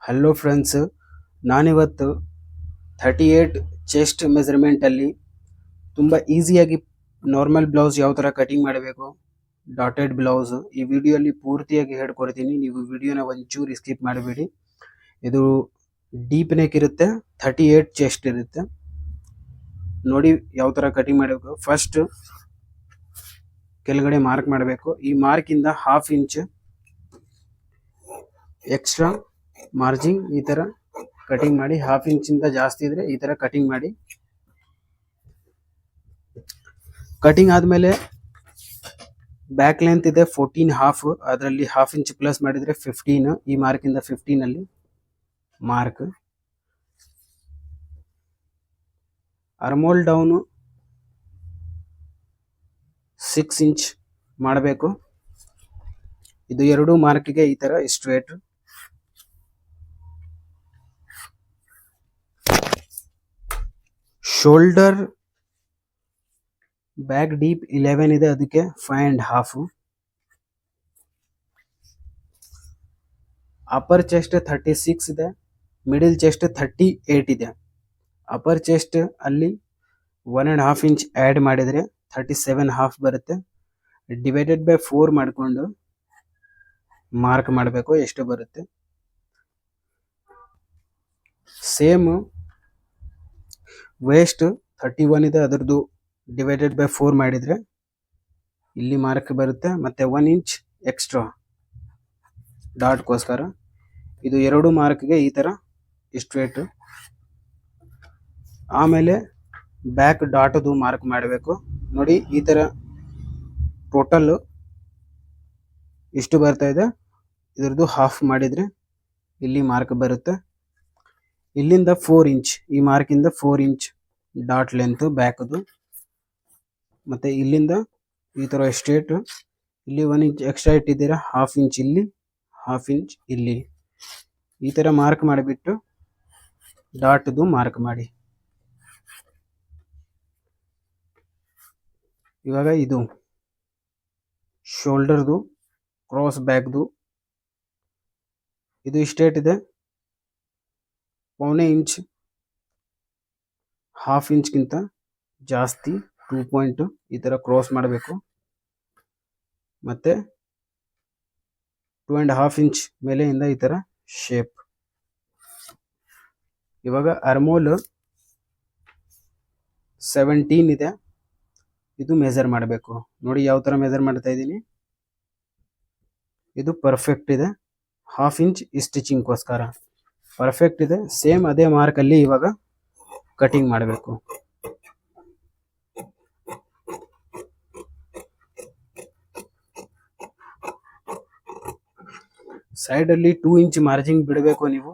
Hello friends, ನಾನಿವತ್ತು 38 chest ಮೆಜರ್ಮೆಂಟಲ್ಲಿ ತುಂಬ ಈಸಿಯಾಗಿ ನಾರ್ಮಲ್ ಬ್ಲೌಸ್ ಯಾವ ಥರ ಕಟಿಂಗ್ ಮಾಡಬೇಕು, ಡಾಟೆಡ್ ಬ್ಲೌಸ್ ಈ ವಿಡಿಯೋಲಿ ಪೂರ್ತಿಯಾಗಿ ಹೇಳ್ಕೊಡ್ತೀನಿ. ನೀವು ವಿಡಿಯೋನ ಒಂಚೂರು ಸ್ಕಿಪ್ ಮಾಡಬೇಡಿ. ಇದು ಡೀಪ್ ನೆಕ್ ಇರುತ್ತೆ, 38 ಚೆಸ್ಟ್ ಇರುತ್ತೆ. ನೋಡಿ ಯಾವ ಥರ ಕಟಿಂಗ್ ಮಾಡಬೇಕು. ಫಸ್ಟ್ ಕೆಳಗಡೆ ಮಾರ್ಕ್ ಮಾಡಬೇಕು. ಈ ಮಾರ್ಕಿಂದ ½ ಇಂಚ್ ಎಕ್ಸ್ಟ್ರಾ ಮಾರ್ಜಿನ್ ಈ ತರ ಕಟಿಂಗ್ ಮಾಡಿ. ½ ಇಂಚಿಂದ ಜಾಸ್ತಿ ಇದ್ರೆ ಈ ತರ ಕಟಿಂಗ್ ಮಾಡಿ. ಕಟಿಂಗ್ ಆದ್ಮೇಲೆ ಬ್ಯಾಕ್ ಲೆಂತ್ ಇದೆ 14.5, ಅದರಲ್ಲಿ ½ ಇಂಚ್ ಪ್ಲಸ್ ಮಾಡಿದ್ರೆ 15. ಈ ಮಾರ್ಕ್ ಇಂದ 15 ಅಲ್ಲಿ ಮಾರ್ಕ್. ಆರ್ಮೋಲ್ ಡೌನ್ 6 ಇಂಚ್ ಮಾಡಬೇಕು. ಇದು ಎರಡು ಮಾರ್ಕ್ಗೆ ಈ ತರ ಸ್ಟ್ರೇಟ್. ಶೋಲ್ಡರ್ ಬ್ಯಾಕ್ ಡೀಪ್ 11 ಇದೆ, ಅದಕ್ಕೆ 5.5. ಅಪ್ಪರ್ ಚೆಸ್ಟ್ 36 ಇದೆ, ಮಿಡಿಲ್ ಚೆಸ್ಟ್ 38 ಇದೆ. ಅಪ್ಪರ್ ಚೆಸ್ಟ್ ಅಲ್ಲಿ 1.5 ಇಂಚ್ ಆಡ್ ಮಾಡಿದ್ರೆ 37.5 ಬರುತ್ತೆ. ಡಿವೈಡೆಡ್ ಬೈ 4 ಮಾಡಿಕೊಂಡು ಮಾರ್ಕ್ ಮಾಡಬೇಕು ಎಷ್ಟು ಬರುತ್ತೆ. ಸೇಮ್ ವೇಸ್ಟ್ 31 ಇದೆ, ಅದರದ್ದು ಡಿವೈಡೆಡ್ ಬೈ 4 ಮಾಡಿದ್ರೆ ಇಲ್ಲಿ ಮಾರ್ಕ್ ಬರುತ್ತೆ. ಮತ್ತೆ 1 ಇಂಚ್ ಎಕ್ಸ್ಟ್ರಾ ಡಾಟ್ಗೋಸ್ಕರ. ಇದು ಎರಡು ಮಾರ್ಕ್ಗೆ ಈ ತರ ಸ್ಟ್ರೇಟ್. ಆಮೇಲೆ ಬ್ಯಾಕ್ ಡಾಟ್ದು ಮಾರ್ಕ್ ಮಾಡಬೇಕು. ನೋಡಿ ಈ ತರ ಟೋಟಲ್ ಎಷ್ಟು ಬರ್ತಾ ಇದೆ, ಇದರದ್ದು ಹಾಫ್ ಮಾಡಿದ್ರೆ ಇಲ್ಲಿ ಮಾರ್ಕ್ ಬರುತ್ತೆ. ಇಲ್ಲಿಂದ 4 ಇಂಚ್, ಈ ಮಾರ್ಕಿಂದ 4 ಇಂಚ್ ಡಾಟ್ ಲೆಂತ್ ಬ್ಯಾಕ್ದು. ಮತ್ತೆ ಇಲ್ಲಿಂದ ಈ ತರ ಸ್ಟ್ರೇಟ್. ಇಲ್ಲಿ 1 ಇಂಚ್ ಎಕ್ಸ್ಟ್ರಾ ಇಟ್ಟಿದ್ದೀರಾ, ½ ಇಂಚ್ ಇಲ್ಲಿ, ½ ಇಂಚ್ ಇಲ್ಲಿ. ಈ ತರ ಮಾರ್ಕ್ ಮಾಡಿಬಿಟ್ಟು ಡಾಟ್ದು ಮಾರ್ಕ್ ಮಾಡಿ. ಇವಾಗ ಇದು ಶೋಲ್ಡರ್ದು ಕ್ರಾಸ್ ಬ್ಯಾಕ್ದು ಇದು ಸ್ಟ್ರೇಟ್ ಇದೆ, 1.25 ಇಂಚ್, ½ ಇಂಚ್ಗಿಂತ ಜಾಸ್ತಿ 2 ಪಾಯಿಂಟ್ ಈ ತರ ಕ್ರಾಸ್ ಮಾಡಬೇಕು. ಮತ್ತೆ 2.5 ಇಂಚ್ ಮೇಲೆಯಿಂದ ಈ ತರ ಶೇಪ್. ಇವಾಗ ಆರ್ಮೋಲ್ 17 ಇದೆ, ಇದು ಮೆಜರ್ ಮಾಡಬೇಕು. ನೋಡಿ ಯಾವ ತರ ಮೆಜರ್ ಮಾಡ್ತಾ ಇದ್ದೀನಿ. ಇದು ಪರ್ಫೆಕ್ಟ್ ಇದೆ, ½ ಇಂಚ್ ಸ್ಟಿಚಿಂಗ್ಗೋಸ್ಕರ ಪರ್ಫೆಕ್ಟ್ ಇದೆ. ಸೇಮ್ ಅದೇ ಮಾರ್ಕ್ ಅಲ್ಲಿ ಇವಾಗ ಕಟಿಂಗ್ ಮಾಡಬೇಕು. ಸೈಡ್ ಅಲ್ಲಿ 2 ಇಂಚ್ ಮಾರ್ಜಿನ್ ಬಿಡಬೇಕು ನೀವು.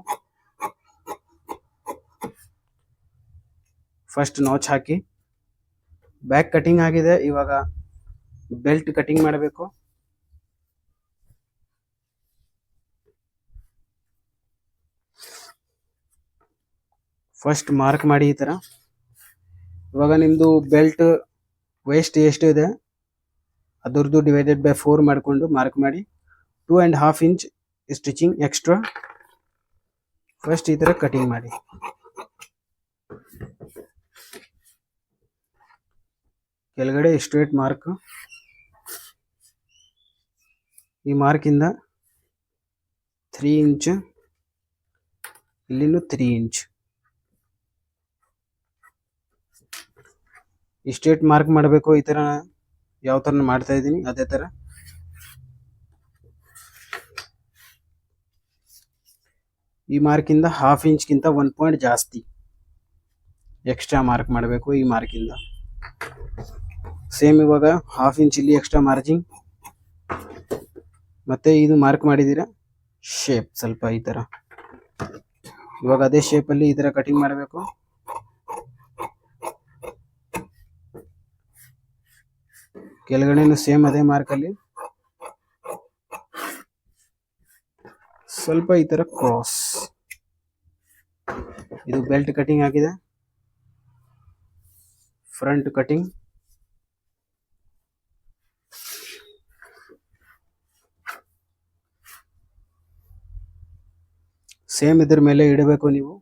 ಫಸ್ಟ್ ನಾಚ್ ಹಾಕಿ. ಬ್ಯಾಕ್ ಕಟಿಂಗ್ ಆಗಿದೆ, ಇವಾಗ ಬೆಲ್ಟ್ ಕಟಿಂಗ್ ಮಾಡಬೇಕು. ಫಸ್ಟ್ ಮಾರ್ಕ್ ಮಾಡಿ ಈ ತರ. ಇವಾಗ ನಿಮ್ದು ಬೆಲ್ಟ್ ವೇಸ್ಟ್ ಎಷ್ಟು ಇದೆ ಅದರದ್ದು ಡಿವೈಡೆಡ್ ಬೈ 4 ಮಾಡಿಕೊಂಡು ಮಾರ್ಕ್ ಮಾಡಿ. 2.5 ಇಂಚ್ ಸ್ಟಿಚಿಂಗ್ ಎಕ್ಸ್ಟ್ರಾ. ಫಸ್ಟ್ ಈ ತರ ಕಟಿಂಗ್ ಮಾಡಿ. ಕೆಳಗಡೆ ಸ್ಟ್ರೇಟ್ ಮಾರ್ಕ್. ಈ ಮಾರ್ಕಿಂದ 3 ಇಂಚ್, ಇಲ್ಲಿನೂ 3 ಇಂಚ್ ಸ್ಟ್ರೇಟ್ ಮಾರ್ಕ್ ಮಾಡಬೇಕು. ಈ ತರ ಯಾವ ತರ ಮಾಡ್ತಾ ಇದ್ದೀನಿ ಅದೇ ತರ. ಈ ಮಾರ್ಕಿಂದ ½ ಇಂಚ್ಗಿಂತ 1 ಪಾಯಿಂಟ್ ಜಾಸ್ತಿ ಎಕ್ಸ್ಟ್ರಾ ಮಾರ್ಕ್ ಮಾಡಬೇಕು. ಈ ಮಾರ್ಕಿಂದ ಸೇಮ್ ಇವಾಗ ½ ಇಂಚ್ ಇಲ್ಲಿ ಎಕ್ಸ್ಟ್ರಾ ಮಾರ್ಜಿನ್. ಮತ್ತೆ ಇದು ಮಾರ್ಕ್ ಮಾಡಿದ್ದೀರಾ ಶೇಪ್ ಸ್ವಲ್ಪ ಈ ತರ. ಇವಾಗ ಅದೇ ಶೇಪ್ ಅಲ್ಲಿ ಈ ತರ ಕಟಿಂಗ್ ಮಾಡಬೇಕು. ಕೆಳಗಡೆನು ಸೇಮ್ ಅದೇ ಮಾರ್ಕ್ ಅಲ್ಲಿ ಸ್ವಲ್ಪ ಈ ತರ ಕ್ರಾಸ್. ಇದು ಬೆಲ್ಟ್ ಕಟಿಂಗ್ ಆಗಿದೆ. Front cutting. ಸೇಮ್ ಇದ್ರ ಮೇಲೆ ಇಡಬೇಕು ನೀವು.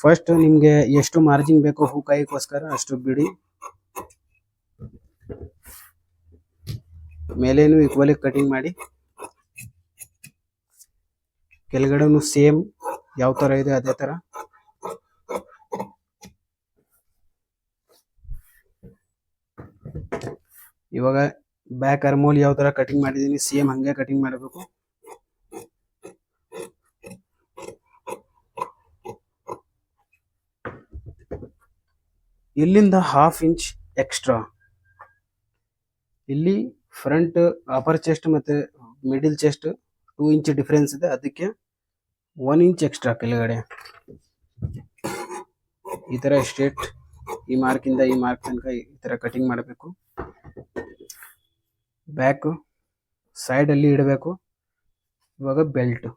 ಫಸ್ಟ್ ನಿಮಗೆ ಎಷ್ಟು ಮಾರ್ಜಿನ್ ಬೇಕೋ ಹೂಕಾಯಿಗೋಸ್ಕರ ಅಷ್ಟು ಬಿಡಿ. ಮೇಲೇನು ಈಕ್ವಲಿ ಕಟಿಂಗ್ ಮಾಡಿ, ಕೆಳಗಡೆನು ಸೇಮ್ ಯಾವ ತರ ಇದೆ ಅದೇ ತರ. ಇವಾಗ ಬ್ಯಾಕ್ ಆರ್ಮೋಲ್ ಯಾವ ತರ ಕಟಿಂಗ್ ಮಾಡಿದೀನಿ ಸೇಮ್ ಹಂಗೆ ಕಟಿಂಗ್ ಮಾಡಬೇಕು. ಇಲ್ಲಿಂದ 1/2 ಇಂಚ್ ಎಕ್ಸ್ಟ್ರಾ, ಇಲ್ಲಿ ಫ್ರಂಟ್ ಅಪರ್ ಚೆಸ್ಟ್ ಮತ್ತೆ ಮಿಡಿಲ್ ಚೆಸ್ಟ್ 2 ಇಂಚ್ ಡಿಫರೆನ್ಸ್ ಇದೆ, ಅದಕ್ಕೆ 1 ಇಂಚ್ ಎಕ್ಸ್ಟ್ರಾ ಕೆಳಗಡೆ. ಈ ತರ ಸ್ಟ್ರೇಟ್ ಈ ಮಾರ್ಕ್ ಇಂದ ಈ ಮಾರ್ಕ್ ತನಕ ಈ ತರ ಕಟಿಂಗ್ ಮಾಡಬೇಕು. ಬ್ಯಾಕ್ ಸೈಡ್ ಅಲ್ಲಿ ಇಡಬೇಕು. ಇವಾಗ ಬೆಲ್ಟ್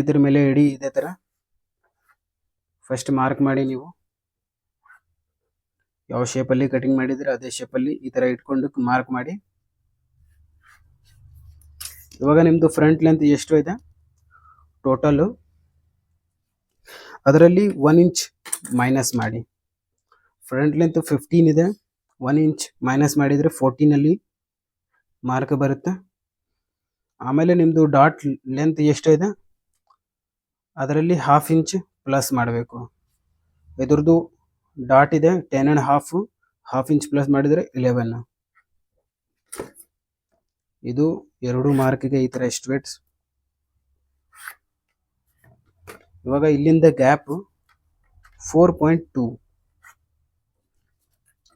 ಇದ್ರ ಮೇಲೆ ಇಡಿ. ಇದೇ ತರ ಫಸ್ಟ್ ಮಾರ್ಕ್ ಮಾಡಿ, ನೀವು ಯಾವ ಶೇಪ್ ಅಲ್ಲಿ ಕಟಿಂಗ್ ಮಾಡಿದ್ರೆ ಅದೇ ಶೇಪ್ ಅಲ್ಲಿ ಈ ತರ ಇಟ್ಕೊಂಡು ಮಾರ್ಕ್ ಮಾಡಿ. ಇವಾಗ ನಿಮ್ದು ಫ್ರಂಟ್ ಲೆಂತ್ ಎಷ್ಟು ಇದೆ ಟೋಟಲ್, ಅದರಲ್ಲಿ 1 ಇಂಚ್ ಮೈನಸ್ ಮಾಡಿ. ಫ್ರಂಟ್ ಲೆಂತ್ 15 ಇದೆ, 1 ಇಂಚ್ ಮೈನಸ್ ಮಾಡಿದ್ರೆ 14 ಅಲ್ಲಿ ಮಾರ್ಕ್ ಬರುತ್ತೆ. ಆಮೇಲೆ ನಿಮ್ದು ಡಾಟ್ ಲೆಂತ್ ಎಷ್ಟು ಇದೆ ಅದರಲ್ಲಿ 1/2 ಇಂಚ್ ಪ್ಲಸ್ ಮಾಡಬೇಕು. ಇದ್ರದ್ದು ಡಾಟ್ ಇದೆ 10.5, 1/2 ಇಂಚ್ ಪ್ಲಸ್ ಮಾಡಿದ್ರೆ 11. ಇದು ಎರಡು ಮಾರ್ಕ್ಗೆ ಈ ತರ ಸ್ಟ್ರೇಟ್ಸ್. ಇವಾಗ ಇಲ್ಲಿಂದ ಗ್ಯಾಪ್ 4.2,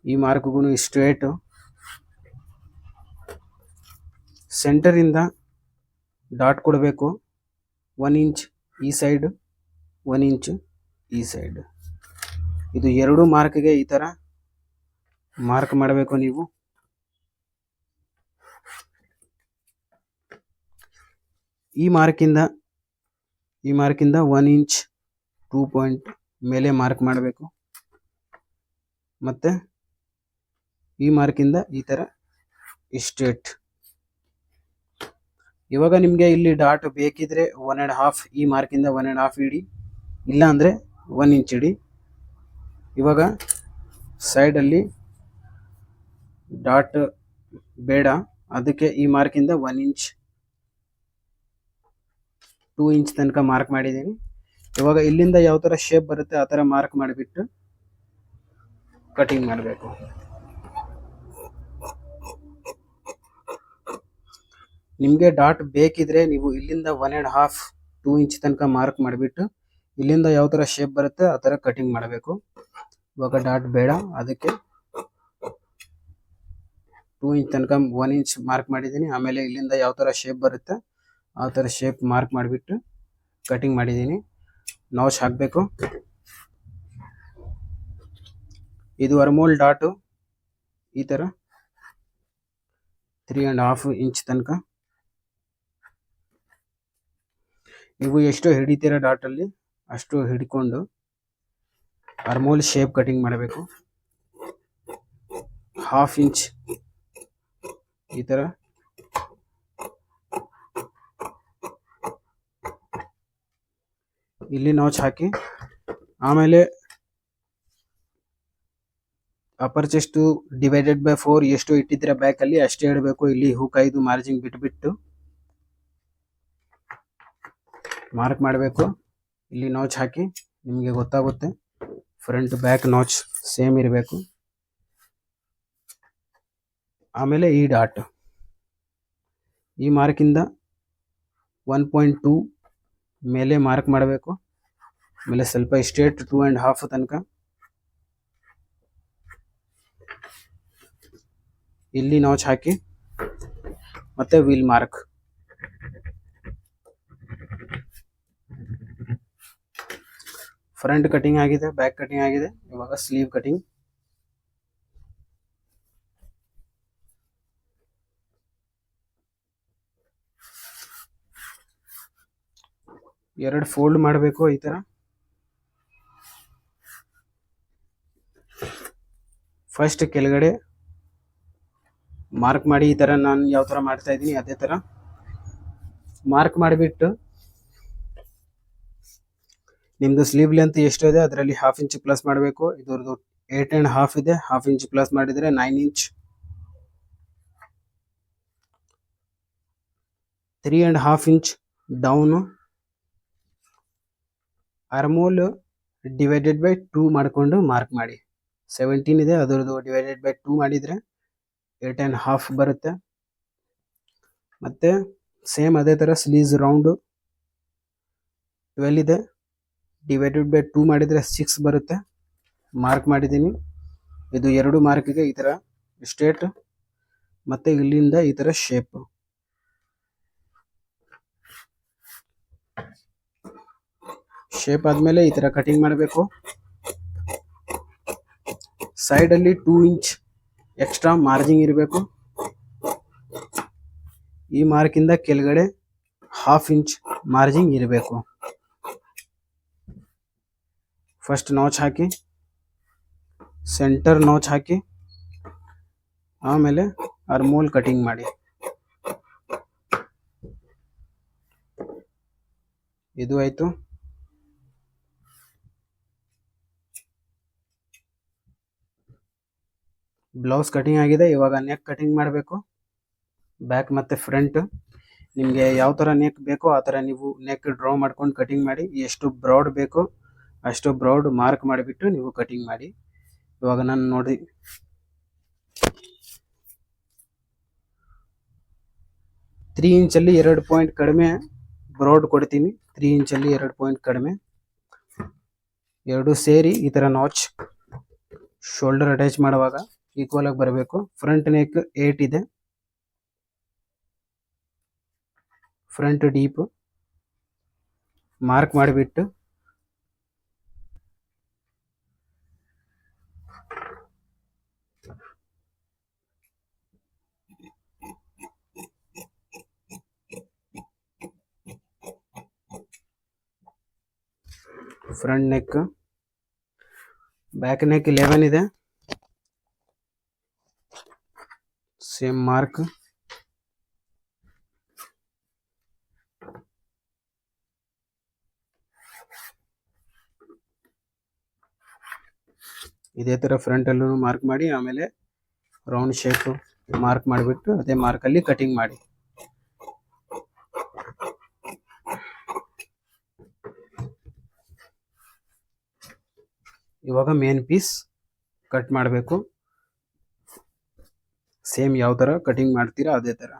ಈ ಮಾರ್ಕ್ಗೂ ಸ್ಟ್ರೇಟ್. ಸೆಂಟರ್ ಇಂದ ಡಾಟ್ ಕೊಡಬೇಕು, 1 ಇಂಚ್ ಈ ಸೈಡ್, 1 ಇಂಚ್ ಈ ಸೈಡ್. ಇದು ಎರಡು ಮಾರ್ಕ್ಗೆ ಈ ತರ ಮಾರ್ಕ್ ಮಾಡಬೇಕು ನೀವು. ಈ ಮಾರ್ಕಿಂದ 1 ಇಂಚ್ 2 ಪಾಯಿಂಟ್ ಮೇಲೆ ಮಾರ್ಕ್ ಮಾಡಬೇಕು. ಮತ್ತೆ ಈ ಮಾರ್ಕಿಂದ ಈ ತರ ಸ್ಟ್ರೇಟ್. ಇವಾಗ ನಿಮ್ಗೆ ಇಲ್ಲಿ ಡಾಟ್ ಬೇಕಿದ್ರೆ 1.5, ಈ ಮಾರ್ಕಿಂದ 1.5 ಇಡಿ, ಇಲ್ಲ ಅಂದ್ರೆ 1 ಇಂಚ್ ಇಡಿ. ಇವಾಗ ಸೈಡ್ ಅಲ್ಲಿ ಡಾಟ್ ಬೇಡ, ಅದಕ್ಕೆ ಈ ಮಾರ್ಕಿಂದ 1 ಇಂಚ್ 2 ಇಂಚ್ ತನಕ ಮಾರ್ಕ್ ಮಾಡಿದ್ದೀನಿ. ಇವಾಗ ಇಲ್ಲಿಂದ ಯಾವ ತರ ಶೇಪ್ ಬರುತ್ತೆ ಆ ತರ ಮಾರ್ಕ್ ಮಾಡಿಬಿಟ್ಟು ಕಟಿಂಗ್ ಮಾಡಬೇಕು. ನಿಮಗೆ ಡಾಟ್ ಬೇಕಿದ್ರೆ ನೀವು ಇಲ್ಲಿಂದ 1.5, 2 ಇಂಚ್ ತನಕ ಮಾರ್ಕ್ ಮಾಡಿಬಿಟ್ಟು ಇಲ್ಲಿಂದ ಯಾವ ತರ ಶೇಪ್ ಬರುತ್ತೆ ಆ ತರ ಕಟಿಂಗ್ ಮಾಡಬೇಕು. ಇವಾಗ ಡಾಟ್ ಬೇಡ, ಅದಕ್ಕೆ 2 ಇಂಚ್ ತನಕ 1 ಇಂಚ್ ಮಾರ್ಕ್ ಮಾಡಿದ್ದೀನಿ. ಆಮೇಲೆ ಇಲ್ಲಿಂದ ಯಾವ ತರ ಶೇಪ್ ಬರುತ್ತೆ ಆ ತರ ಶೇಪ್ ಮಾರ್ಕ್ ಮಾಡಿಬಿಟ್ಟು ಕಟಿಂಗ್ ಮಾಡಿದ್ದೀನಿ. ನಾಚ್ ಹಾಕಬೇಕು. ಇದು ಆರ್ಮೋಲ್ ಡಾಟು ಈ ತರ 3.5 ಇಂಚ್ ತನಕ. ನೀವು ಎಷ್ಟು ಹಿಡಿತೀರ ಡಾಟ್ ಅಲ್ಲಿ ಅಷ್ಟು ಹಿಡ್ಕೊಂಡು ಆರ್ಮೋಲ್ ಶೇಪ್ ಕಟಿಂಗ್ ಮಾಡಬೇಕು. 1/2 ಇಂಚ್ ಈ ತರ. ಇಲ್ಲಿ ನಾಚ್ ಹಾಕಿ, ಆಮೇಲೆ ಅಪರ್ ಚೆಸ್ಟ್ ಡಿವೈಡೆಡ್ ಬೈ 4 ಎಷ್ಟು ಇಟ್ಟಿದ್ರೆ ಬ್ಯಾಕ್ ಅಲ್ಲಿ ಅಷ್ಟೇ ಇಡಬೇಕು. ಇಲ್ಲಿ ಹುಕ್ 5 ಮಾರ್ಜಿನ್ ಬಿಟ್ಬಿಟ್ಟು ಮಾರ್ಕ್ ಮಾಡಬೇಕು. ಇಲ್ಲಿ ನಾಚ್ ಹಾಕಿ ನಿಮಗೆ ಗೊತ್ತಾಗುತ್ತೆ, ಫ್ರಂಟ್ ಬ್ಯಾಕ್ ನಾಚ್ ಸೇಮ್ ಇರಬೇಕು. ಆಮೇಲೆ ಈ ಡಾಟ್ ಈ ಮಾರ್ಕಿಂದ 1.2 ಮೇಲೆ ಮಾರ್ಕ್ ಮಾಡಬೇಕು. ಆಮೇಲೆ ಸ್ವಲ್ಪ ಸ್ಟ್ರೇಟ್ 2.5 ತನಕ. ಇಲ್ಲಿ ನಾಚ್ ಹಾಕಿ ಮತ್ತೆ ವೀಲ್ ಮಾರ್ಕ್. ಫ್ರಂಟ್ ಕಟಿಂಗ್ ಆಗಿದೆ, ಬ್ಯಾಕ್ ಕಟಿಂಗ್ ಆಗಿದೆ. ಇವಾಗ ಸ್ಲೀವ್ ಕಟಿಂಗ್. ಎರಡು ಫೋಲ್ಡ್ ಮಾಡಬೇಕು ಈ ತರ. ಫಸ್ಟ್ ಕೆಳಗಡೆ ಮಾರ್ಕ್ ಮಾಡಿ ಈ ಥರ ನಾನು ಯಾವ ಥರ ಮಾಡ್ತಾ ಇದ್ದೀನಿ ಅದೇ ಥರ ಮಾರ್ಕ್ ಮಾಡಿಬಿಟ್ಟು ನಿಮ್ಮದು ಸ್ಲೀವ್ ಲೆಂತ್ ಎಷ್ಟು ಇದೆ ಅದರಲ್ಲಿ 1/2 ಇಂಚ್ ಪ್ಲಸ್ ಮಾಡಬೇಕು. ಇದರದ್ದು 8.5 ಇದೆ, 1/2 ಇಂಚ್ ಪ್ಲಸ್ ಮಾಡಿದರೆ 9 inch. 3.5 inch down armhole divided by 2 ಮಾಡಿಕೊಂಡು ಮಾರ್ಕ್ ಮಾಡಿ. 17 ಇದೆ, ಅದರದ್ದು ಡಿವೈಡೆಡ್ ಬೈ 2 ಮಾಡಿದರೆ 8.5 ಬರುತ್ತೆ. ಮತ್ತು ಸೇಮ್ ಅದೇ ಥರ ಸ್ಲೀವ್ಸ್ ರೌಂಡು 12 ಇದೆ, ಡಿವೈಡೆಡ್ ಬೈ 2 ಮಾಡಿದರೆ 6 ಬರುತ್ತೆ. ಮಾರ್ಕ್ ಮಾಡಿದ್ದೀನಿ. ಇದು ಎರಡು ಮಾರ್ಕಿಗೆ ಈ ಥರ ಸ್ಟ್ರೇಟ್ ಮತ್ತು ಇಲ್ಲಿಂದ ಈ ಥರ ಶೇಪ್. ಆದಮೇಲೆ ಈ ಥರ ಕಟಿಂಗ್ ಮಾಡಬೇಕು. ಸೈಡಲ್ಲಿ 2 ಇಂಚ್ ಎಕ್ಸ್ಟ್ರಾ ಮಾರ್ಜಿನ್ ಇರಬೇಕು. ಈ ಮಾರ್ಕಿಂದ ಕೆಳಗಡೆ 1/2 ಇಂಚ್ ಮಾರ್ಜಿನ್ ಇರಬೇಕು. ಫಸ್ಟ್ ನಾಚ್ ಹಾಕಿ, ಸೆಂಟರ್ ನಾಚ್ ಹಾಕಿ, ಆಮೇಲೆ ಆರ್ಮೋಲ್ ಕಟಿಂಗ್ ಮಾಡಿ. ಇದು ಆಯಿತು. ಬ್ಲೌಸ್ ಕಟಿಂಗ್ ಆಗಿದೆ. ಇವಾಗ ನೆಕ್ ಕಟಿಂಗ್ ಮಾಡಬೇಕು. ಬ್ಯಾಕ್ ಮತ್ತು ಫ್ರಂಟ್ ನಿಮಗೆ ಯಾವ ಥರ ನೆಕ್ ಬೇಕೋ ಆ ಥರ ನೀವು ನೆಕ್ ಡ್ರಾ ಮಾಡ್ಕೊಂಡು ಕಟಿಂಗ್ ಮಾಡಿ. ಎಷ್ಟು ಬ್ರಾಡ್ ಬೇಕೋ ಅಷ್ಟು ಬ್ರಾಡ್ ಮಾರ್ಕ್ ಮಾಡಿಬಿಟ್ಟು ನೀವು ಕಟಿಂಗ್ ಮಾಡಿ. ಇವಾಗ ನಾನು ನೋಡಿ 3 ಇಂಚಲ್ಲಿ 2 ಪಾಯಿಂಟ್ ಕಡಿಮೆ ಬ್ರಾಡ್ ಕೊಡ್ತೀನಿ. 3 ಇಂಚಲ್ಲಿ 2 ಪಾಯಿಂಟ್ ಕಡಿಮೆ, ಎರಡು ಸೇರಿ ಈ ಥರ ನಾಚ್ ಶೋಲ್ಡರ್ ಅಟ್ಯಾಚ್ ಮಾಡುವಾಗ ಈಕ್ವಲ್ ಆಗಿ ಬರಬೇಕು. ಫ್ರಂಟ್ ನೆಕ್ 8 ಇದೆ, ಫ್ರಂಟ್ ಡೀಪ್ ಮಾರ್ಕ್ ಮಾಡಿಬಿಟ್ಟು ಫ್ರಂಟ್ ನೆಕ್, ಬ್ಯಾಕ್ ನೆಕ್ 11 ಇದೆ, ಸೇಮ್ ಮಾರ್ಕ್. ಇದೇ ಥರ ಫ್ರಂಟ್ ಅಲ್ಲೂ ಮಾರ್ಕ್ ಮಾಡಿ, ಆಮೇಲೆ ರೌಂಡ್ ಶೇಪ್ ಮಾರ್ಕ್ ಮಾಡಿಬಿಟ್ಟು ಅದೇ ಮಾರ್ಕಲ್ಲಿ ಕಟಿಂಗ್ ಮಾಡಿ. ಇವಾಗ ಮೇನ್ ಪೀಸ್ ಕಟ್ ಮಾಡಬೇಕು. ಸೇಮ್ ಯಾವ ಥರ ಕಟಿಂಗ್ ಮಾಡ್ತೀರಾ ಅದೇ ಥರ.